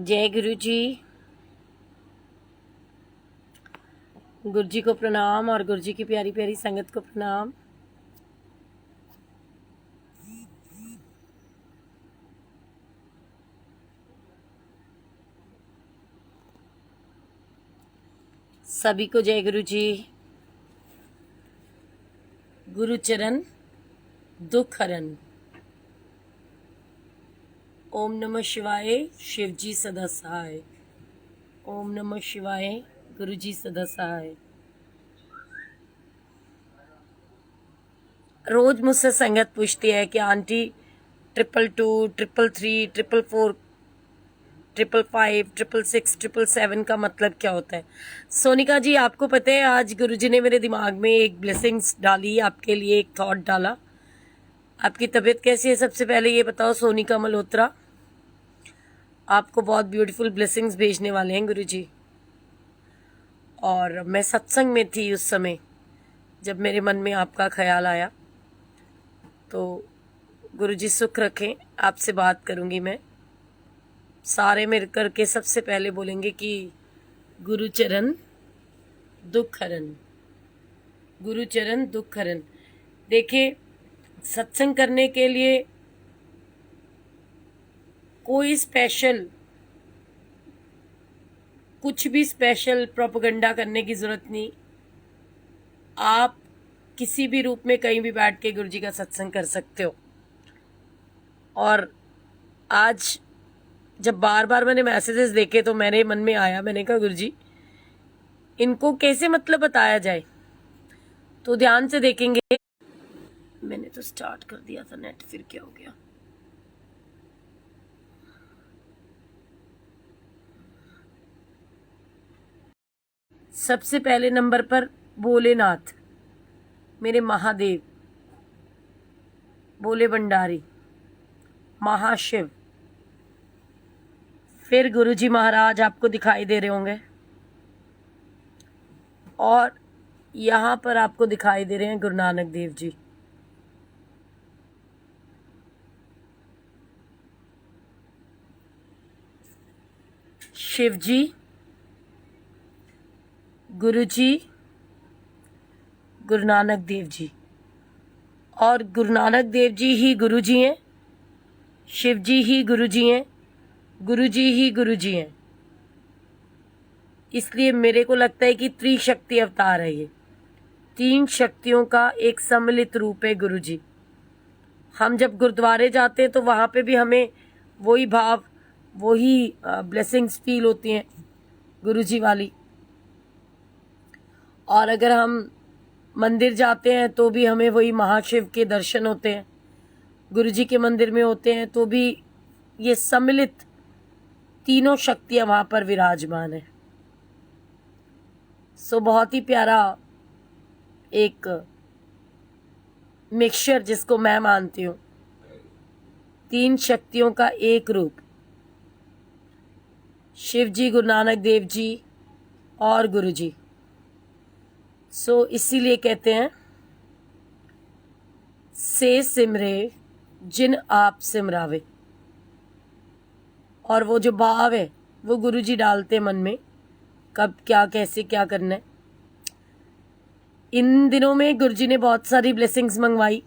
जय गुरु जी। गुरु जी को प्रणाम और गुरु जी की प्यारी प्यारी संगत को प्रणाम। सभी को जय गुरु जी। गुरु चरण दुख हरन। ओम नमः शिवाय। शिव जी सदा सहाय। ओम नमः शिवाय। गुरु जी सदा सहाय। रोज मुझसे संगत पूछती है कि आंटी 222, 333, 444, 555, 666, 777 का मतलब क्या होता है। सोनिका जी, आपको पता है आज गुरुजी ने मेरे दिमाग में एक ब्लेसिंग्स डाली, आपके लिए एक थॉट डाला। आपकी तबीयत कैसी है सबसे पहले ये बताओ सोनिका मल्होत्रा। आपको बहुत ब्यूटीफुल ब्लेसिंग्स भेजने वाले हैं गुरुजी। और मैं सत्संग में थी उस समय जब मेरे मन में आपका ख्याल आया, तो गुरुजी सुख रखें, आपसे बात करूंगी मैं। सारे मिल करके सबसे पहले बोलेंगे कि गुरु चरण दुख हरन, गुरु चरण दुख हरन। देखिए, सत्संग करने के लिए कोई स्पेशल, कुछ भी स्पेशल प्रोपेगेंडा करने की जरूरत नहीं। आप किसी भी रूप में कहीं भी बैठ के गुरुजी का सत्संग कर सकते हो। और आज जब बार बार मैंने मैसेजेस देखे तो मेरे मन में आया, मैंने कहा गुरुजी इनको कैसे मतलब बताया जाए, तो ध्यान से देखेंगे। मैंने तो स्टार्ट कर दिया था नेट, फिर क्या हो गया। सबसे पहले नंबर पर भोलेनाथ, मेरे महादेव, भोले भंडारी, महाशिव। फिर गुरुजी महाराज आपको दिखाई दे रहे होंगे, और यहां पर आपको दिखाई दे रहे हैं गुरु नानक देव जी। शिव जी, गुरु जी, गुरु नानक देव जी। और गुरु नानक देव जी ही गुरु जी हैं, शिव जी ही गुरु जी हैं, गुरु जी ही गुरु जी हैं। इसलिए मेरे को लगता है कि त्रिशक्ति अवतार है ये। 3 शक्तियों का एक सम्मिलित रूप है गुरु जी। हम जब गुरुद्वारे जाते हैं तो वहां पे भी हमें वही भाव, वही ब्लेसिंग्स फील होती हैं गुरु जी वाली। और अगर हम मंदिर जाते हैं तो भी हमें वही महाशिव के दर्शन होते हैं। गुरु जी के मंदिर में होते हैं तो भी ये सम्मिलित तीनों शक्तियां वहां पर विराजमान है। सो बहुत ही प्यारा एक मिक्सचर जिसको मैं मानती हूँ, 3 शक्तियों का एक रूप, शिव जी, गुरु नानक देव जी और गुरु जी। सो इसीलिए कहते हैं से सिमरे जिन आप सिमरावे। और वो जो भाव है वो गुरु जी डालते मन में, कब क्या कैसे क्या करना है। इन दिनों में गुरु जी ने बहुत सारी ब्लेसिंग्स मंगवाई,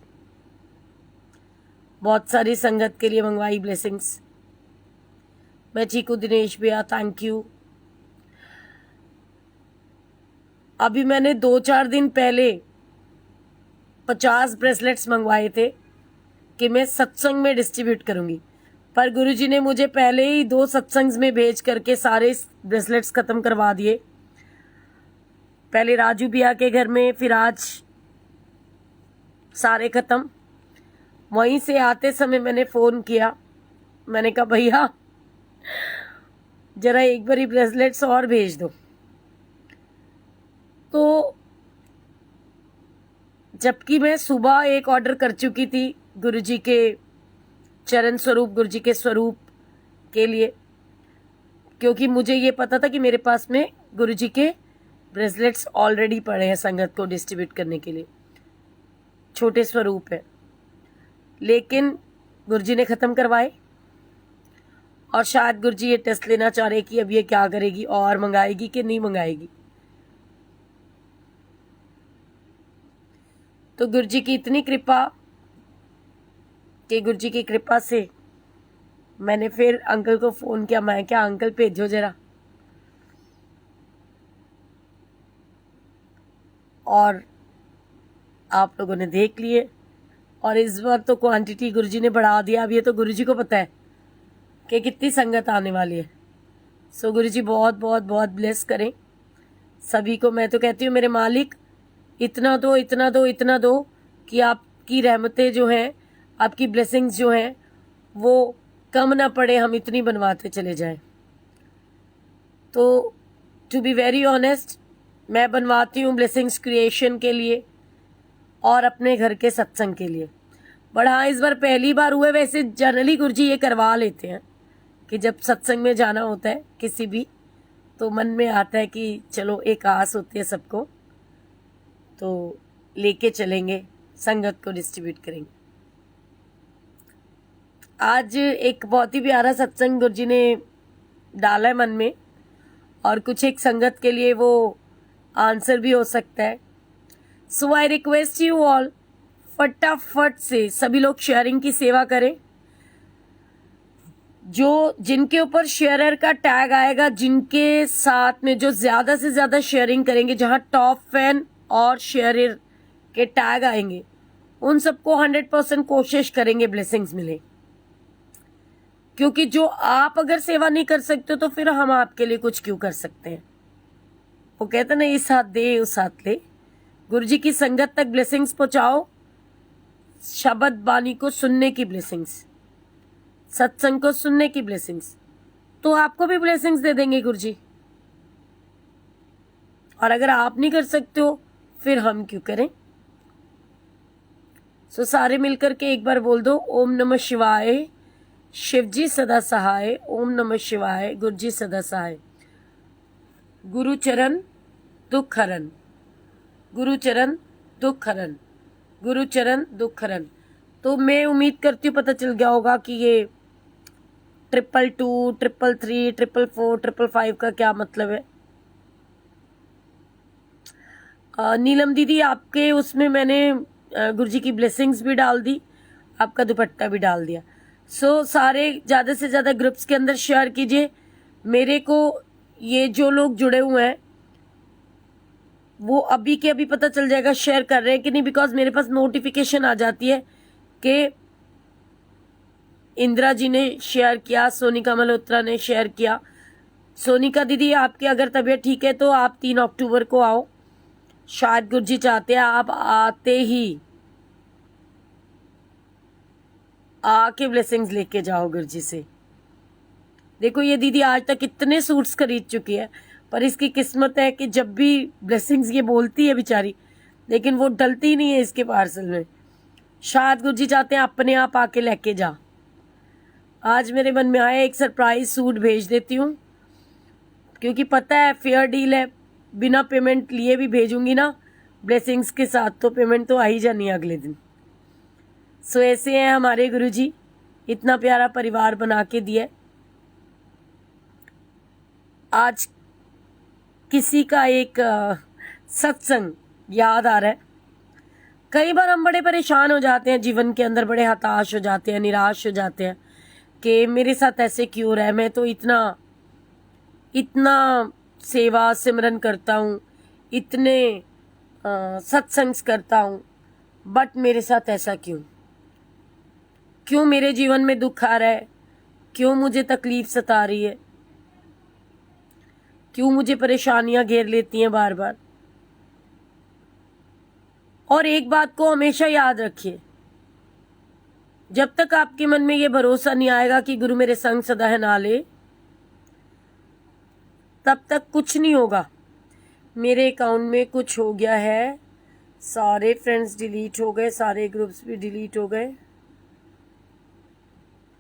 बहुत सारी संगत के लिए मंगवाई ब्लेसिंग्स। मैं चीकू दिनेश भैया, थैंक यू। अभी मैंने 2-4 दिन पहले 50 ब्रेसलेट्स मंगवाए थे कि मैं सत्संग में डिस्ट्रीब्यूट करूंगी, पर गुरुजी ने मुझे पहले ही 2 सत्संग में भेज करके सारे ब्रेसलेट्स खत्म करवा दिए। पहले राजू भैया के घर में, फिर आज सारे खत्म। वहीं से आते समय मैंने फोन किया, मैंने कहा भैया जरा एक बारी ब्रेसलेट्स और भेज दो। तो जबकि मैं सुबह एक ऑर्डर कर चुकी थी गुरुजी के चरण स्वरूप, गुरुजी के स्वरूप के लिए, क्योंकि मुझे ये पता था कि मेरे पास में गुरुजी के ब्रेसलेट्स ऑलरेडी पड़े हैं संगत को डिस्ट्रीब्यूट करने के लिए, छोटे स्वरूप है। लेकिन गुरुजी ने ख़त्म करवाए और शायद गुरुजी ये टेस्ट लेना चाह रहे कि अब ये क्या करेगी, और मंगाएगी कि नहीं मंगाएगी। तो गुरुजी की इतनी कृपा कि गुरुजी की कृपा से मैंने फिर अंकल को फ़ोन किया। मैं क्या, अंकल भेजो ज़रा। और आप लोगों ने देख लिए, और इस बार तो क्वांटिटी गुरुजी ने बढ़ा दिया। अब ये तो गुरुजी को पता है कि कितनी संगत आने वाली है। सो गुरुजी बहुत बहुत बहुत ब्लेस करें सभी को। मैं तो कहती हूँ मेरे मालिक, इतना दो, इतना दो, इतना दो कि आपकी रहमतें जो हैं, आपकी ब्लेसिंग्स जो हैं, वो कम ना पड़े, हम इतनी बनवाते चले जाएं। तो टू बी वेरी ऑनेस्ट, मैं बनवाती हूँ ब्लेसिंग्स क्रिएशन के लिए और अपने घर के सत्संग के लिए। बट हाँ, इस बार पहली बार हुए। वैसे जनरली गुरुजी ये करवा लेते हैं कि जब सत्संग में जाना होता है किसी भी, तो मन में आता है कि चलो, एक आस होती है सबको, तो लेके चलेंगे, संगत को डिस्ट्रीब्यूट करेंगे। आज एक बहुत ही प्यारा सत्संग गुरुजी ने डाला है मन में, और कुछ एक संगत के लिए वो आंसर भी हो सकता है। सो आई रिक्वेस्ट यू ऑल, फटाफट से सभी लोग शेयरिंग की सेवा करें। जो जिनके ऊपर शेयरर का टैग आएगा, जिनके साथ में जो ज्यादा से ज्यादा शेयरिंग करेंगे, जहां टॉप फैन और शेयरर के टैग आएंगे, उन सबको 100% कोशिश करेंगे ब्लेसिंग्स मिले। क्योंकि जो आप अगर सेवा नहीं कर सकते तो फिर हम आपके लिए कुछ क्यों कर सकते हैं। वो कहते ना, इस हाथ दे उस हाथ ले। गुरुजी की संगत तक ब्लेसिंग्स पहुंचाओ, शब्द बानी को सुनने की ब्लेसिंग्स, सत्संग को सुनने की ब्लेसिंग्स, तो आपको भी ब्लेसिंग्स दे देंगे गुरुजी। और अगर आप नहीं कर सकते हो फिर हम क्यों करें। सो सारे मिलकर के एक बार बोल दो, ओम नमः शिवाय, शिवजी सदा सहाय। ओम नमः शिवाय, गुरुजी सदा सहाय। गुरु चरण दुख हरन, गुरु चरण दुख हरन, गुरु चरण दुख हरन। तो मैं उम्मीद करती हूँ पता चल गया होगा कि ये 222, 333, 444, 555 का क्या मतलब है। नीलम दीदी, आपके उसमें मैंने गुरुजी की ब्लेसिंग्स भी डाल दी, आपका दुपट्टा भी डाल दिया। सो सारे ज़्यादा से ज़्यादा ग्रुप्स के अंदर शेयर कीजिए। मेरे को ये जो लोग जुड़े हुए हैं वो अभी के अभी पता चल जाएगा शेयर कर रहे हैं कि नहीं, बिकॉज मेरे पास नोटिफिकेशन आ जाती है कि इंदिरा जी ने शेयर किया, सोनिका मल्होत्रा ने शेयर किया। सोनिका दीदी, आपकी अगर तबीयत ठीक है तो आप 3 अक्टूबर को आओ। शायद गुरुजी चाहते हैं आप आते ही आके ब्लेसिंग्स लेके जाओ गुरुजी से। देखो, ये दीदी आज तक कितने सूट्स खरीद चुकी है, पर इसकी किस्मत है कि जब भी ब्लेसिंग्स ये बोलती है बेचारी, लेकिन वो डलती नहीं है इसके पार्सल में। शायद गुरुजी चाहते हैं अपने आप आके लेके जा। आज मेरे मन में आया एक सरप्राइज सूट भेज देती हूँ, क्योंकि पता है फेयर डील है, बिना पेमेंट लिए भी भेजूंगी ना ब्लेसिंग्स के साथ, तो पेमेंट तो आ ही जानी है अगले दिन। सो ऐसे हैं हमारे गुरुजी, इतना प्यारा परिवार बना के दिया। आज किसी का एक सत्संग याद आ रहा है। कई बार हम बड़े परेशान हो जाते हैं जीवन के अंदर, बड़े हताश हो जाते हैं, निराश हो जाते हैं कि मेरे साथ ऐसे क्यों हो रहा है। मैं तो इतना इतना सेवा सिमरन करता हूँ, इतने सत्संग करता हूँ, बट मेरे साथ ऐसा क्यों, क्यों मेरे जीवन में दुख आ रहा है, क्यों मुझे तकलीफ सता रही है, क्यों मुझे परेशानियां घेर लेती हैं बार बार। और एक बात को हमेशा याद रखिए, जब तक आपके मन में ये भरोसा नहीं आएगा कि गुरु मेरे संग सदा है नाले, तब तक कुछ नहीं होगा। मेरे अकाउंट में कुछ हो गया है, सारे फ्रेंड्स डिलीट हो गए, सारे ग्रुप्स भी डिलीट हो गए।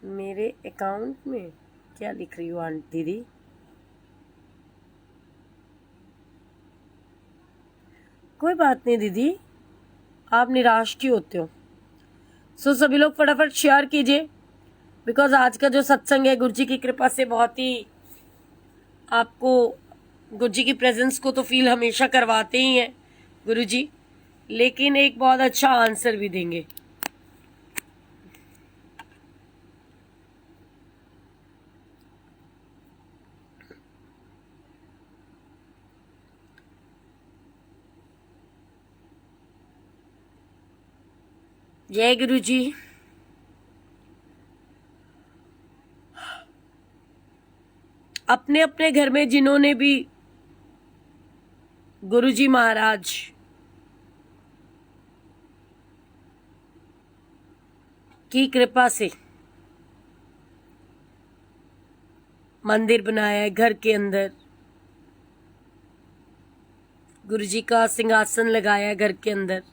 मेरे अकाउंट में क्या लिख रही हो आंटी दीदी? कोई बात नहीं दीदी, आप निराश क्यों होते हो? सो सभी लोग फटाफट शेयर कीजिए, बिकॉज आज का जो सत्संग है गुरु जी की कृपा से बहुत ही आपको गुरु जी की प्रेजेंस को तो फील हमेशा करवाते ही हैं गुरु जी, लेकिन एक बहुत अच्छा आंसर भी देंगे। जय गुरु जी। अपने अपने घर में जिन्होंने भी गुरु जी महाराज की कृपा से मंदिर बनाया है, घर के अंदर गुरु जी का सिंहासन लगाया है, घर के अंदर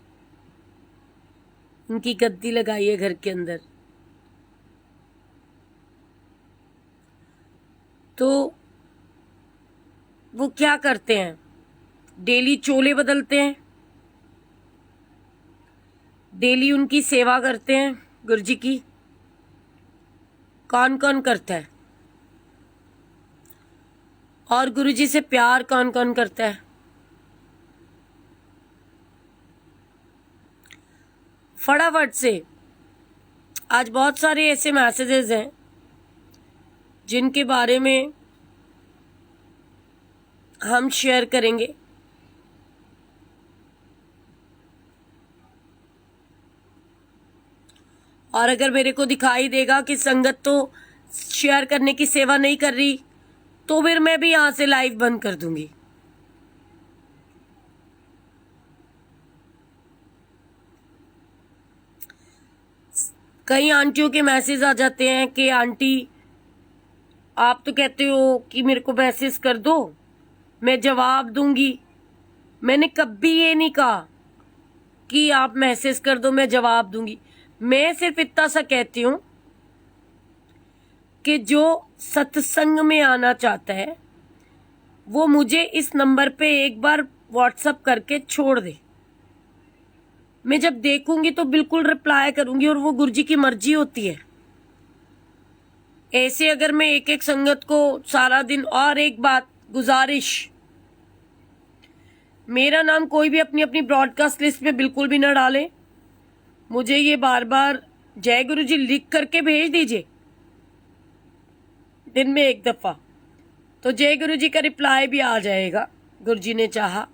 उनकी गद्दी लगाई है घर के अंदर, तो वो क्या करते हैं? डेली चोले बदलते हैं, डेली उनकी सेवा करते हैं गुरु जी की। कौन कौन करता है? और गुरु जी से प्यार कौन कौन करता है? फटाफट से आज बहुत सारे ऐसे मैसेजेस हैं जिनके बारे में हम शेयर करेंगे। और अगर मेरे को दिखाई देगा कि संगत तो शेयर करने की सेवा नहीं कर रही, तो फिर मैं भी यहां से लाइव बंद कर दूंगी। कई आंटियों के मैसेज आ जाते हैं कि आंटी आप तो कहते हो कि मेरे को मैसेज कर दो, मैं जवाब दूंगी। मैंने कभी ये नहीं कहा कि आप मैसेज कर दो मैं जवाब दूंगी। मैं सिर्फ इतना सा कहती हूं कि जो सत्संग में आना चाहता है वो मुझे इस नंबर पे एक बार व्हाट्सएप करके छोड़ दे। मैं जब देखूंगी तो बिल्कुल रिप्लाई करूंगी, और वो गुरुजी की मर्जी होती है। ऐसे अगर मैं एक एक संगत को सारा दिन, और एक बात गुजारिश, मेरा नाम कोई भी अपनी अपनी ब्रॉडकास्ट लिस्ट में बिल्कुल भी ना डाले। मुझे ये बार बार जय गुरु जी लिख करके भेज दीजिए दिन में एक दफा, तो जय गुरु जी का रिप्लाई भी आ जाएगा गुरु जी ने चाहा।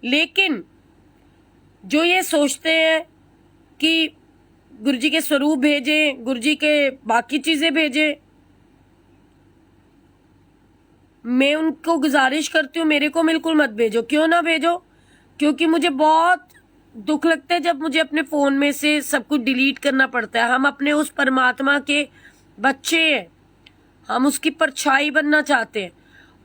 लेकिन जो ये सोचते हैं कि गुरु जी के स्वरूप भेजें, गुरु जी के बाकी चीजें भेजें, मैं उनको गुजारिश करती हूँ मेरे को बिल्कुल मत भेजो। क्यों ना भेजो? क्योंकि मुझे बहुत दुख लगता है जब मुझे अपने फोन में से सब कुछ डिलीट करना पड़ता है। हम अपने उस परमात्मा के बच्चे हैं, हम उसकी परछाई बनना चाहते हैं,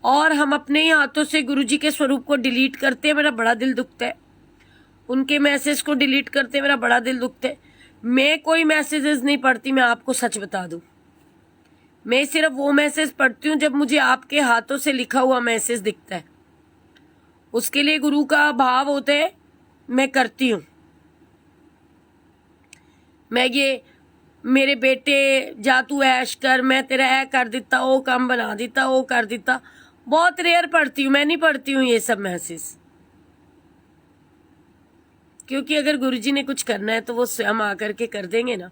और हम अपने ही हाथों से गुरु जी के स्वरूप को डिलीट करते हैं। मेरा बड़ा दिल दुखता है, उनके मैसेज को डिलीट करते मेरा बड़ा दिल दुखता है। मैं कोई मैसेजेस नहीं पढ़ती, मैं आपको सच बता दूं। मैं सिर्फ वो मैसेज पढ़ती हूँ जब मुझे आपके हाथों से लिखा हुआ मैसेज दिखता है, उसके लिए गुरु का भाव होता है, मैं करती हूँ। मैं ये मेरे बेटे जा तू ऐश कर, मैं तेरा ऐ कर दिता, वो काम बना दिता, वो कर दिता, बहुत रेयर पढ़ती हूँ। मैं नहीं पढ़ती हूँ ये सब मैसेज, क्योंकि अगर गुरुजी ने कुछ करना है तो वो स्वयं आकर के कर देंगे ना।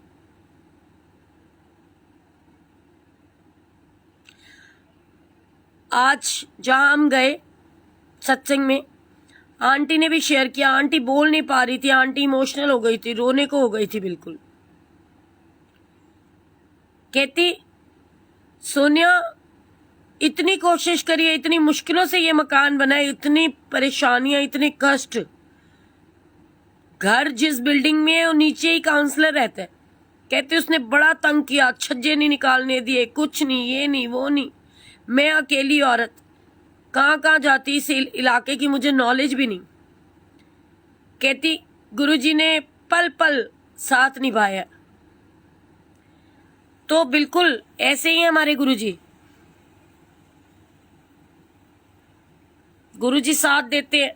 आज जहां हम गए सत्संग में, आंटी ने भी शेयर किया। आंटी बोल नहीं पा रही थी, आंटी इमोशनल हो गई थी, रोने को हो गई थी बिल्कुल। कहती सोनिया इतनी कोशिश करिए, इतनी मुश्किलों से ये मकान बनाए, इतनी परेशानियां, इतने कष्ट, घर जिस बिल्डिंग में है वो नीचे ही काउंसलर रहता है। कहते उसने बड़ा तंग किया, छज्जे नहीं निकालने दिए, कुछ नहीं, ये नहीं वो नहीं। मैं अकेली औरत, कहाँ कहाँ जाती, इस इलाके की मुझे नॉलेज भी नहीं। कहती गुरुजी ने पल पल साथ निभाया। तो बिल्कुल ऐसे ही है हमारे गुरुजी। गुरुजी साथ देते हैं।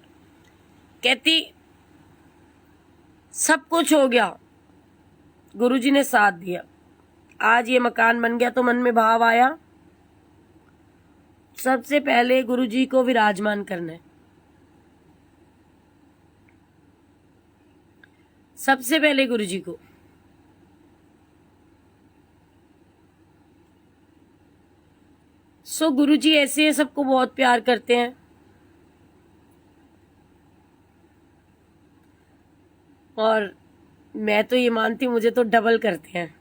कहती सब कुछ हो गया, गुरुजी ने साथ दिया, आज ये मकान बन गया। तो मन में भाव आया, सबसे पहले गुरुजी को विराजमान करना है। सबसे पहले गुरुजी को। सो गुरुजी ऐसे हैं, सबको बहुत प्यार करते हैं। और मैं तो ये मानती हूँ मुझे तो डबल करते हैं,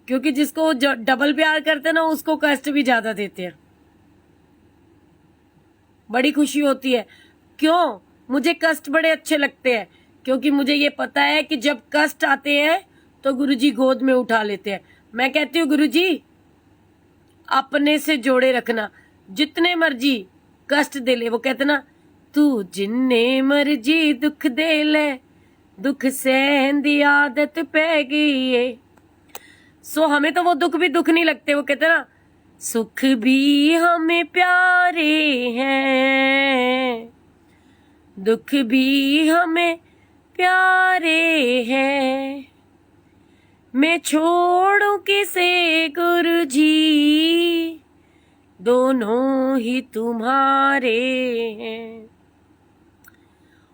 क्योंकि जिसको डबल प्यार करते हैं ना उसको कष्ट भी ज्यादा देते हैं। बड़ी खुशी होती है। क्यों? मुझे कष्ट बड़े अच्छे लगते हैं, क्योंकि मुझे ये पता है कि जब कष्ट आते हैं तो गुरुजी गोद में उठा लेते हैं। मैं कहती हूँ गुरुजी अपने से जोड़े रखना, जितने मर्जी कष्ट दे ले। वो कहते ना, तू जिन्ने मर्जी दुख दे ले, दुख सहन दी आदत पै गई है। सो हमें तो वो दुख भी दुख नहीं लगते। वो कहते ना, सुख भी हमें प्यारे हैं, दुख भी हमें प्यारे हैं, मैं छोड़ू किसे गुरुजी, दोनों ही तुम्हारे हैं।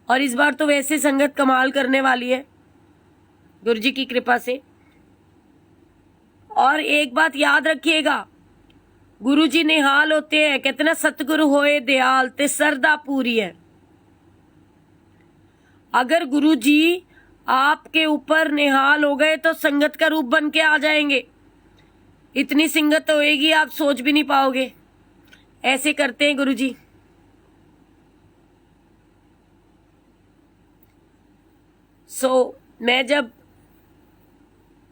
और इस बार तो वैसे संगत कमाल करने वाली है गुरुजी की कृपा से। और एक बात याद रखिएगा, गुरुजी निहाल होते हैं। कहते ना, सतगुरु होए दयाल ते सरदा पूरी है। अगर गुरुजी आपके ऊपर निहाल हो गए तो संगत का रूप बन के आ जाएंगे। इतनी संगत होएगी आप सोच भी नहीं पाओगे। ऐसे करते हैं गुरुजी। मैं जब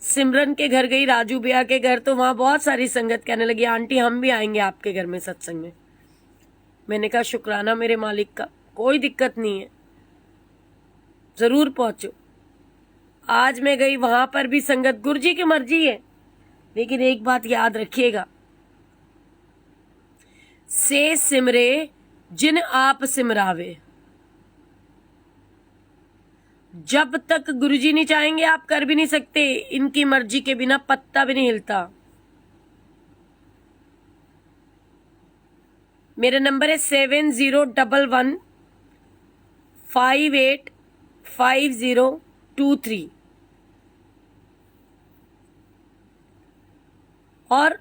सिमरन के घर गई, राजू भैया के घर, तो वहां बहुत सारी संगत कहने लगी, आंटी हम भी आएंगे आपके घर में सत्संग में। मैंने कहा शुक्राना मेरे मालिक का, कोई दिक्कत नहीं है, जरूर पहुंचो। आज मैं गई, वहां पर भी संगत, गुरुजी की मर्जी है। लेकिन एक बात याद रखिएगा, से सिमरे जिन आप सिमरावे। जब तक गुरुजी नहीं चाहेंगे आप कर भी नहीं सकते। इनकी मर्जी के बिना पत्ता भी नहीं हिलता। मेरा नंबर है 7011585023। और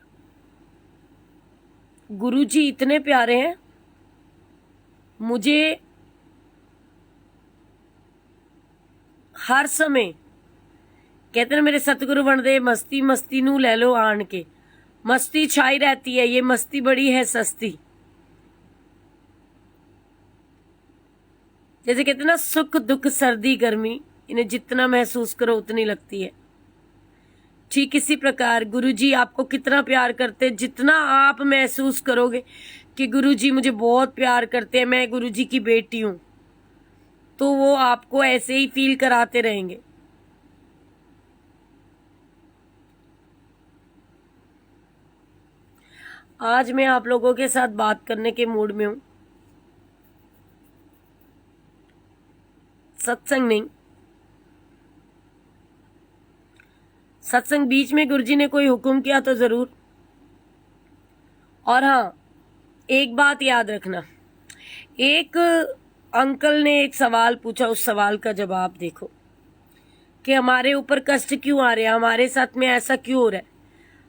गुरुजी इतने प्यारे हैं मुझे, हर समय कहते ना मेरे सतगुरु बन दे, मस्ती मस्ती नू ले लो आन के। मस्ती छाई रहती है, ये मस्ती बड़ी है सस्ती। जैसे कहते ना, सुख दुख सर्दी गर्मी, इन्हें जितना महसूस करो उतनी लगती है। ठीक इसी प्रकार गुरुजी आपको कितना प्यार करते हैं, जितना आप महसूस करोगे कि गुरुजी मुझे बहुत प्यार करते हैं, मैं गुरुजी की बेटी हूं, तो वो आपको ऐसे ही फील कराते रहेंगे। आज मैं आप लोगों के साथ बात करने के मूड में हूं, सत्संग नहीं। सत्संग बीच में गुरुजी ने कोई हुक्म किया तो जरूर। और हाँ, एक बात याद रखना, एक अंकल ने एक सवाल पूछा, उस सवाल का जवाब देखो कि हमारे ऊपर कष्ट क्यों आ रहे हैं, हमारे साथ में ऐसा क्यों हो रहा है।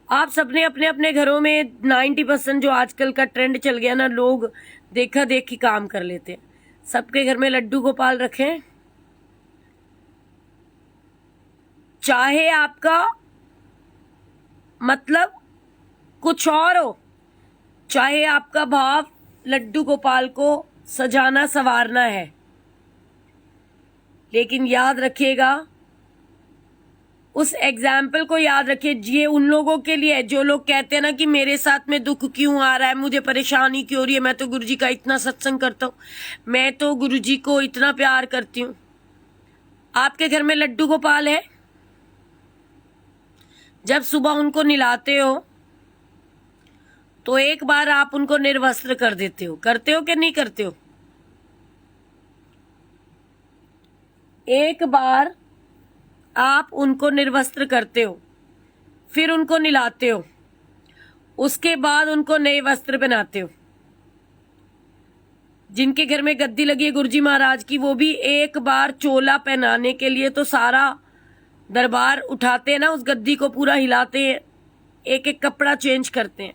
आप सबने अपने अपने घरों में 90% जो आजकल का ट्रेंड चल गया ना, लोग देखा देखी काम कर लेते हैं। सबके घर में लड्डू गोपाल रखें, चाहे आपका मतलब कुछ और हो, चाहे आपका भाव लड्डू गोपाल को सजाना संवारना है, लेकिन याद रखिएगा उस एग्जाम्पल को याद रखिए। ये उन लोगों के लिए है जो लोग कहते हैं ना कि मेरे साथ में दुख क्यों आ रहा है, मुझे परेशानी क्यों हो रही है, मैं तो गुरुजी का इतना सत्संग करता हूँ, मैं तो गुरुजी को इतना प्यार करती हूँ। आपके घर में लड्डू गोपाल है? जब सुबह उनको नहलाते हो तो एक बार आप उनको निर्वस्त्र कर देते हो, करते हो कि नहीं करते हो? एक बार आप उनको निर्वस्त्र करते हो, फिर उनको नहलाते हो, उसके बाद उनको नए वस्त्र पहनाते हो। जिनके घर में गद्दी लगी है गुरुजी महाराज की, वो भी एक बार चोला पहनाने के लिए तो सारा दरबार उठाते हैं ना, उस गद्दी को पूरा हिलाते हैं, एक एक कपड़ा चेंज करते हैं।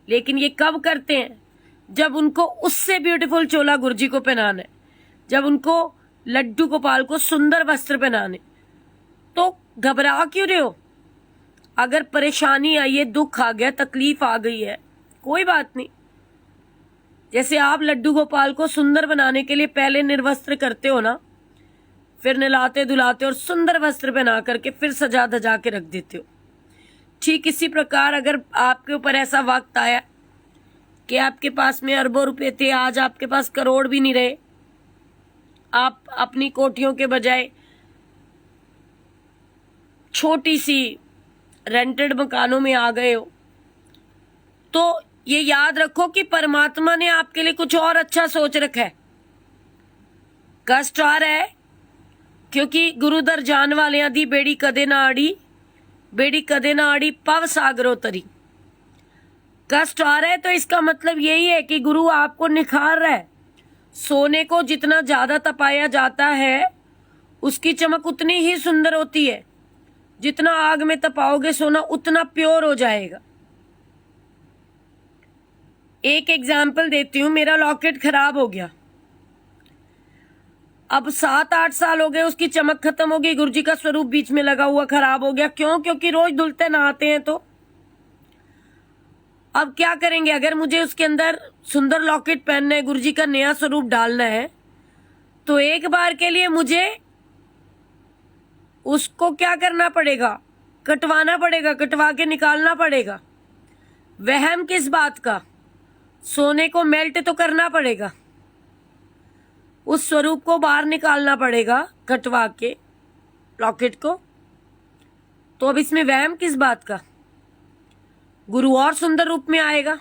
लेकिन ये कब करते हैं? जब उनको उससे ब्यूटीफुल चोला गुरुजी को पहनाना है, जब उनको लड्डू गोपाल को सुंदर वस्त्र पहनाने। तो घबरा क्यों रहे हो? अगर परेशानी आई है, दुख आ गया, तकलीफ आ गई है, कोई बात नहीं। जैसे आप लड्डू गोपाल को सुंदर बनाने के लिए पहले निर्वस्त्र करते हो ना, फिर नहलाते धुलाते और सुंदर वस्त्र पहना करके फिर सजा धजा के रख देते हो। ठीक इसी प्रकार अगर आपके ऊपर ऐसा वक्त आया कि आपके पास में अरबों रुपए थे, आज आपके पास करोड़ भी नहीं रहे, आप अपनी कोठियों के बजाय छोटी सी रेंटेड मकानों में आ गए हो, तो ये याद रखो कि परमात्मा ने आपके लिए कुछ और अच्छा सोच रखा है। कष्ट आ रहा है क्योंकि गुरुदर जान वाले दी बेड़ी कदे ना आड़ी, बेड़ी कदे ना आड़ी पव सागरो तरी। कष्ट आ रहा है तो इसका मतलब यही है कि गुरु आपको निखार रहा है। सोने को जितना ज्यादा तपाया जाता है उसकी चमक उतनी ही सुंदर होती है। जितना आग में तपाओगे सोना उतना प्योर हो जाएगा। एक एग्जाम्पल देती हूँ, मेरा लॉकेट खराब हो गया, अब 7-8 साल हो गए, उसकी चमक खत्म हो गई, गुरुजी का स्वरूप बीच में लगा हुआ खराब हो गया। क्यों? क्योंकि रोज धुलते नहाते हैं। तो अब क्या करेंगे? अगर मुझे उसके अंदर सुंदर लॉकेट पहनना है, गुरुजी का नया स्वरूप डालना है, तो एक बार के लिए मुझे उसको क्या करना पड़ेगा? कटवाना पड़ेगा, कटवा के निकालना पड़ेगा। वहम किस बात का? सोने को मेल्ट तो करना पड़ेगा, उस स्वरूप को बाहर निकालना पड़ेगा कटवा के लॉकेट को। तो अब इसमें वहम किस बात का? गुरु और सुंदर रूप में आएगा,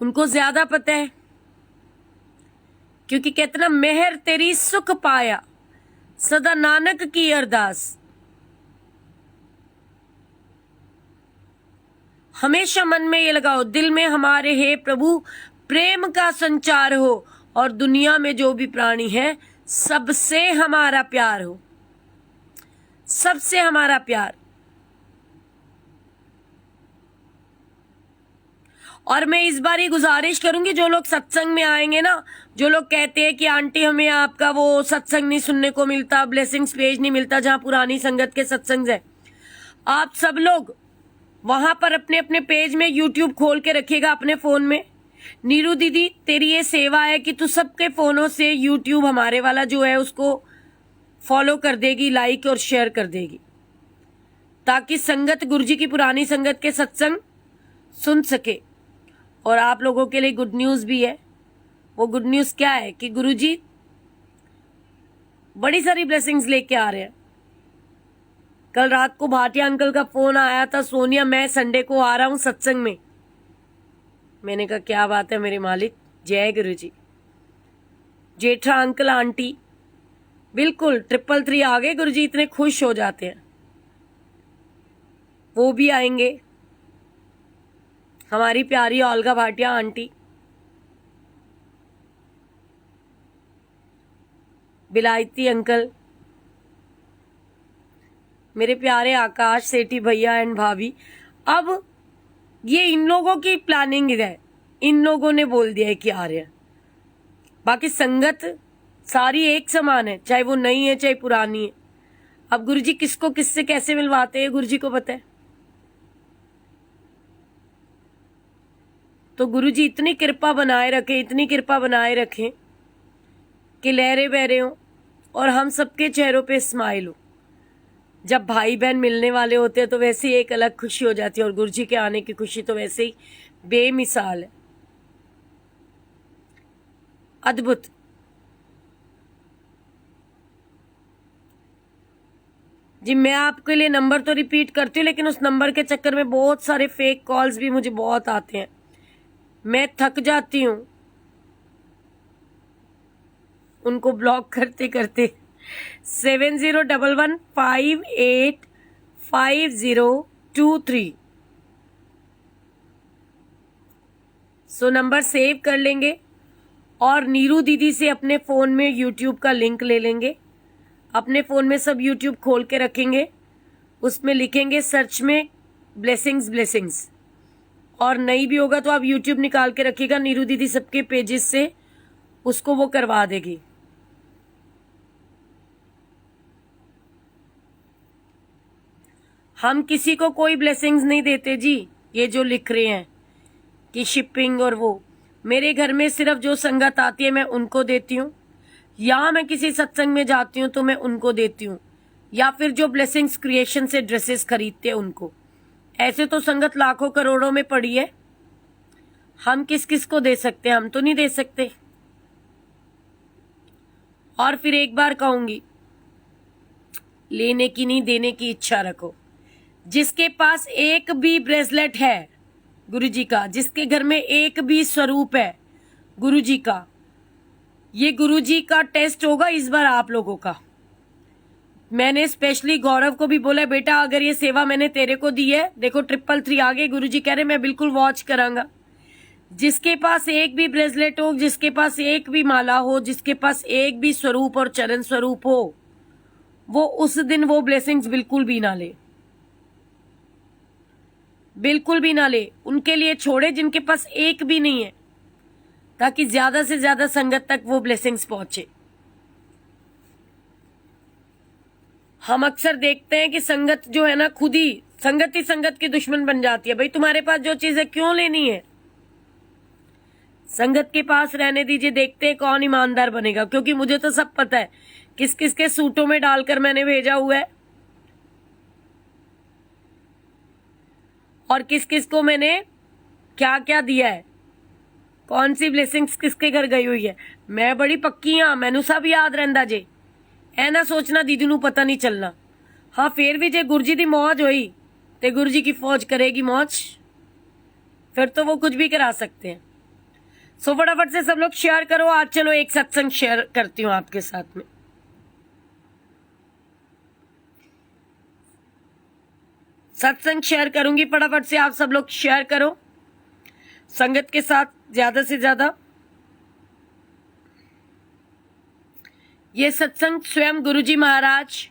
उनको ज्यादा पता है। क्योंकि कहते ना, मेहर तेरी सुख पाया सदा नानक की अरदास। हमेशा मन में ये लगाओ, दिल में हमारे हे प्रभु प्रेम का संचार हो, और दुनिया में जो भी प्राणी है सबसे हमारा प्यार हो, सबसे हमारा प्यार। और मैं इस बार ही गुजारिश करूंगी, जो लोग सत्संग में आएंगे ना, जो लोग कहते हैं कि आंटी हमें आपका वो सत्संग नहीं सुनने को मिलता, ब्लेसिंग्स पेज नहीं मिलता जहां पुरानी संगत के सत्संग है, आप सब लोग वहां पर अपने अपने पेज में यूट्यूब खोल के रखिएगा अपने फोन में। नीरू दीदी तेरी ये सेवा है कि तू सबके फोनों से यूट्यूब हमारे वाला जो है उसको फॉलो कर देगी, लाइक और शेयर कर देगी, ताकि संगत गुरुजी की पुरानी संगत के सत्संग सुन सके। और आप लोगों के लिए गुड न्यूज भी है। वो गुड न्यूज क्या है कि गुरुजी बड़ी सारी ब्लेसिंग्स लेके आ रहे हैं। कल रात को भाटिया अंकल का फोन आया था, सोनिया मैं संडे को आ रहा हूं सत्संग में। मैंने कहा क्या बात है मेरे मालिक, जय गुरुजी। जेठा अंकल आंटी बिल्कुल 333 आ गए, गुरुजी इतने खुश हो जाते हैं। वो भी आएंगे, हमारी प्यारी ओल्गा भाटिया आंटी, बिलायती अंकल, मेरे प्यारे आकाश सेठी भैया एंड भाभी। अब ये इन लोगों की प्लानिंग है, इन लोगों ने बोल दिया है कि आ रहे हैं। बाकी संगत सारी एक समान है, चाहे वो नई है चाहे पुरानी है। अब गुरुजी किसको किससे कैसे मिलवाते हैं गुरुजी को पता है। तो गुरुजी इतनी कृपा बनाए रखे, इतनी कृपा बनाए रखें कि लहरे बह रहे हो और हम सबके चेहरों पे स्माइल हो। जब भाई बहन मिलने वाले होते हैं तो वैसे ही एक अलग खुशी हो जाती है, और गुरु जी के आने की खुशी तो वैसे ही बेमिसाल है, अद्भुत। जी मैं आपके लिए नंबर तो रिपीट करती हूँ, लेकिन उस नंबर के चक्कर में बहुत सारे फेक कॉल्स भी मुझे बहुत आते हैं, मैं थक जाती हूँ उनको ब्लॉक करते करते। 7011585023। सो नंबर सेव कर लेंगे और नीरू दीदी से अपने फ़ोन में यूट्यूब का लिंक ले लेंगे। अपने फ़ोन में सब यूट्यूब खोल के रखेंगे, उसमें लिखेंगे सर्च में ब्लेसिंग्स ब्लेसिंग्स, और नहीं भी होगा तो आप यूट्यूब निकाल के रखिएगा, नीरू दीदी सबके पेजेस से उसको वो करवा देगी। हम किसी को कोई ब्लेसिंग्स नहीं देते जी, ये जो लिख रहे हैं कि शिपिंग और वो, मेरे घर में सिर्फ जो संगत आती है मैं उनको देती हूँ, या मैं किसी सत्संग में जाती हूँ तो मैं उनको देती हूँ, या फिर जो ब्लेसिंग्स क्रिएशन से ड्रेसेस खरीदते हैं उनको। ऐसे तो संगत लाखों करोड़ों में पड़ी है, हम किस किस को दे सकते हैं? हम तो नहीं दे सकते। और फिर एक बार कहूंगी, लेने की नहीं देने की इच्छा रखो। जिसके पास एक भी ब्रेसलेट है गुरुजी का, जिसके घर में एक भी स्वरूप है गुरुजी का, ये गुरुजी का टेस्ट होगा इस बार आप लोगों का। मैंने स्पेशली गौरव को भी बोला, बेटा अगर ये सेवा मैंने तेरे को दी है, देखो 333 आ गए, गुरुजी कह रहे मैं बिल्कुल वॉच करांगा। जिसके पास एक भी ब्रेसलेट हो, जिसके पास एक भी माला हो, जिसके पास एक भी स्वरूप और चरण स्वरूप हो, वो उस दिन वो ब्लेसिंग्स बिल्कुल भी ना ले, बिल्कुल भी ना ले। उनके लिए छोड़े जिनके पास एक भी नहीं है, ताकि ज्यादा से ज्यादा संगत तक वो ब्लेसिंग्स पहुंचे। हम अक्सर देखते हैं कि संगत जो है ना, खुद ही संगत की दुश्मन बन जाती है। भाई तुम्हारे पास जो चीज है क्यों लेनी है? संगत के पास रहने दीजिए, देखते हैं कौन ईमानदार बनेगा। क्योंकि मुझे तो सब पता है किस किस के सूटों में डालकर मैंने भेजा हुआ है, और किस किस को मैंने क्या क्या दिया है, कौन सी ब्लेसिंग्स किसके घर गई हुई है। मैं बड़ी पक्की हाँ, मैनू सब याद रहंदा जे, ऐ ना सोचना दीदी नू पता नहीं चलना। हाँ फिर भी जे गुरजी दी मौज हुई ते गुरजी की फौज करेगी मौज, फिर तो वो कुछ भी करा सकते हैं। सो फटाफट से सब लोग शेयर करो। आज चलो एक सत्संग शेयर करती हूँ आपके साथ में। सत्संग शेयर करूंगी, फटाफट से आप सब लोग शेयर करो संगत के साथ ज्यादा से ज्यादा। ये सत्संग स्वयं गुरुजी महाराज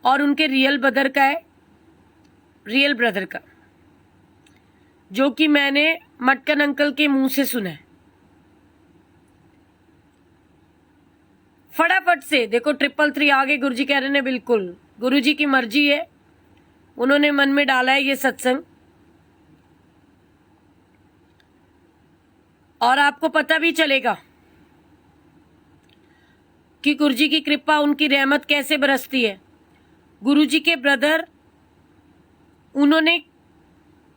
और उनके रियल ब्रदर का है, रियल ब्रदर का, जो कि मैंने मटकन अंकल के मुंह से सुना है। फटाफट से देखो 333 आगे गुरुजी कह रहे हैं, बिल्कुल गुरुजी की मर्जी है, उन्होंने मन में डाला है ये सत्संग। और आपको पता भी चलेगा कि गुरुजी की कृपा, उनकी रहमत कैसे बरसती है। गुरुजी के ब्रदर, उन्होंने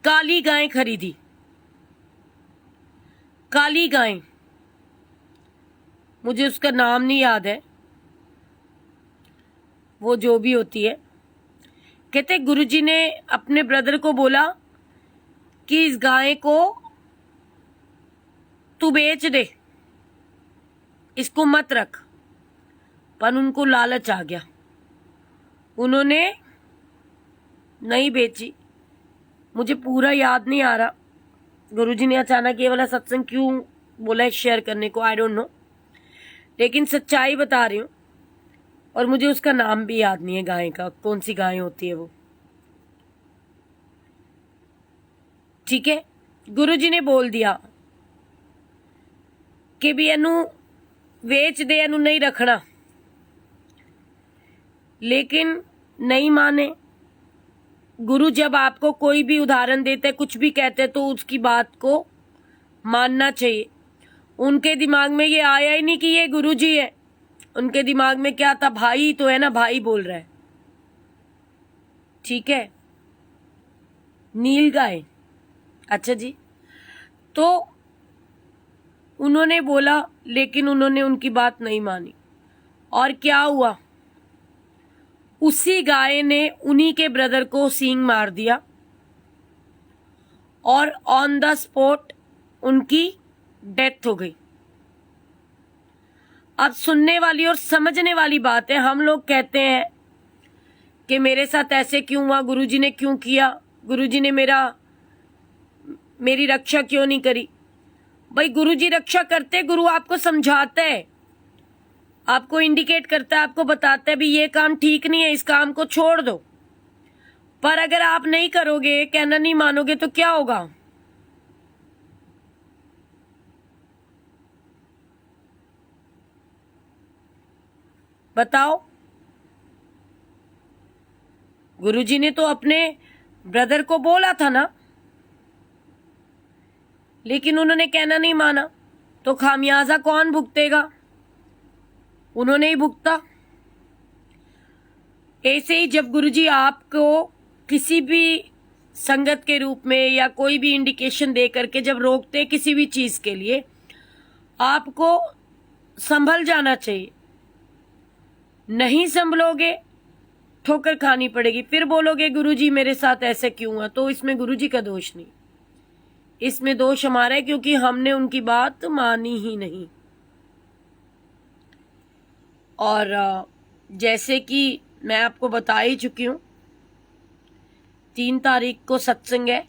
काली गाय खरीदी, काली गाय, मुझे उसका नाम नहीं याद है, वो जो भी होती है। कहते गुरुजी ने अपने ब्रदर को बोला कि इस गाय को तू बेच दे, इसको मत रख। पर उनको लालच आ गया, उन्होंने नहीं बेची। मुझे पूरा याद नहीं आ रहा गुरुजी ने अचानक ये वाला सत्संग क्यों बोला है शेयर करने को, आई डोंट नो, लेकिन सच्चाई बता रही हूँ। और मुझे उसका नाम भी याद नहीं है गाय का, कौन सी गाय होती है वो। ठीक है, गुरुजी ने बोल दिया कि भी एनू वेच दे, एनू नहीं रखना, लेकिन नहीं माने। गुरु जब आपको कोई भी उदाहरण देते, कुछ भी कहते, तो उसकी बात को मानना चाहिए। उनके दिमाग में ये आया ही नहीं कि ये गुरुजी है, उनके दिमाग में क्या था, भाई तो है ना, भाई बोल रहा है, ठीक है, नील गाय। अच्छा जी, तो उन्होंने बोला, लेकिन उन्होंने उनकी बात नहीं मानी। और क्या हुआ, उसी गाय ने उन्हीं के ब्रदर को सींग मार दिया और ऑन द स्पॉट उनकी डेथ हो गई। अब सुनने वाली और समझने वाली बात है, हम लोग कहते हैं कि मेरे साथ ऐसे क्यों हुआ, गुरुजी ने क्यों किया, गुरुजी ने मेरी रक्षा क्यों नहीं करी। भाई गुरुजी रक्षा करते, गुरु आपको समझाता है, आपको इंडिकेट करता है, आपको बताता है भी ये काम ठीक नहीं है, इस काम को छोड़ दो। पर अगर आप नहीं करोगे, कहना नहीं मानोगे, तो क्या होगा। बताओ। गुरुजी ने तो अपने ब्रदर को बोला था ना, लेकिन उन्होंने कहना नहीं माना, तो खामियाजा कौन भुगतेगा, उन्होंने ही भुगता। ऐसे ही जब गुरुजी आपको किसी भी संगत के रूप में या कोई भी इंडिकेशन दे करके जब रोकते किसी भी चीज के लिए, आपको संभल जाना चाहिए। नहीं संभलोगे, ठोकर खानी पड़ेगी। फिर बोलोगे गुरुजी मेरे साथ ऐसे क्यों हुआ, तो इसमें गुरुजी का दोष नहीं, इसमें दोष हमारा है, क्योंकि हमने उनकी बात मानी ही नहीं। और जैसे कि मैं आपको बता ही चुकी हूं, 3 तारीख को सत्संग है,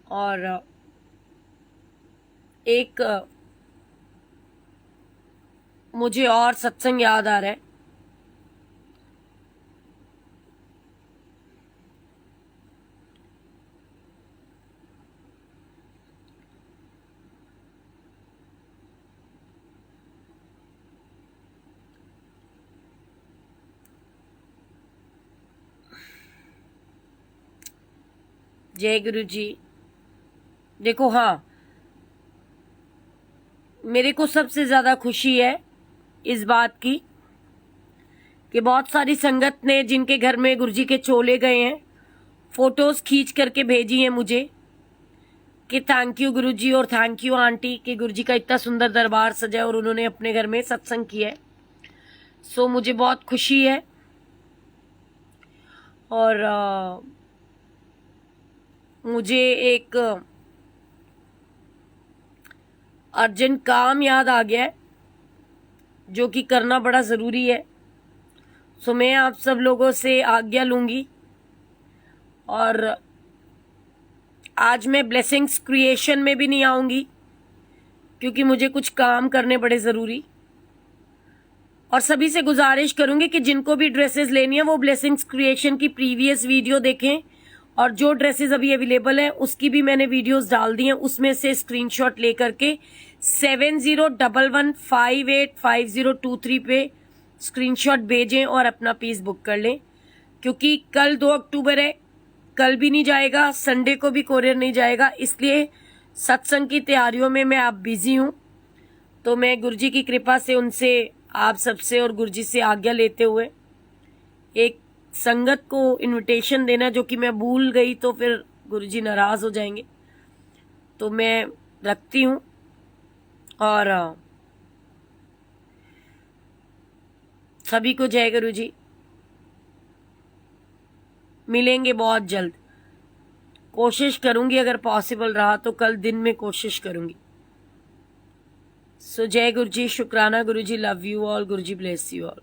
और एक मुझे और सत्संग याद आ रहा है। जय गुरु जी। देखो, हाँ, मेरे को सबसे ज्यादा खुशी है इस बात की कि बहुत सारी संगत ने, जिनके घर में गुरुजी के चोले गए हैं, फोटोज खींच करके भेजी हैं मुझे कि थैंक यू गुरुजी और थैंक यू आंटी कि गुरुजी का इतना सुंदर दरबार सजा और उन्होंने अपने घर में सत्संग किया है। सो मुझे बहुत खुशी है। और मुझे एक अर्जेंट काम याद आ गया है जो कि करना बड़ा ज़रूरी है। सो मैं आप सब लोगों से आज्ञा लूंगी, और आज मैं ब्लेसिंग्स क्रिएशन में भी नहीं आऊंगी क्योंकि मुझे कुछ काम करने बड़े ज़रूरी। और सभी से गुजारिश करूंगी कि जिनको भी ड्रेसेस लेनी है वो ब्लेसिंग्स क्रिएशन की प्रीवियस वीडियो देखें, और जो ड्रेसेस अभी अवेलेबल हैं उसकी भी मैंने वीडियोस डाल दी हैं, उसमें से स्क्रीनशॉट लेकर के 7011585023 पे स्क्रीनशॉट भेजें और अपना पीस बुक कर लें। क्योंकि कल 2 अक्टूबर है, कल भी नहीं जाएगा, संडे को भी कोरियर नहीं जाएगा, इसलिए सत्संग की तैयारियों में मैं आप बिजी हूँ। तो मैं गुरुजी की कृपा से उनसे, आप सबसे और गुरुजी से आज्ञा लेते हुए एक संगत को इनविटेशन देना, जो कि मैं भूल गई तो फिर गुरुजी नाराज हो जाएंगे, तो मैं रखती हूँ। और सभी को जय गुरुजी। मिलेंगे बहुत जल्द, कोशिश करूंगी, अगर पॉसिबल रहा तो कल दिन में कोशिश करूंगी। सो जय गुरुजी, शुक्राना Guruji, love you all, Guruji bless you all.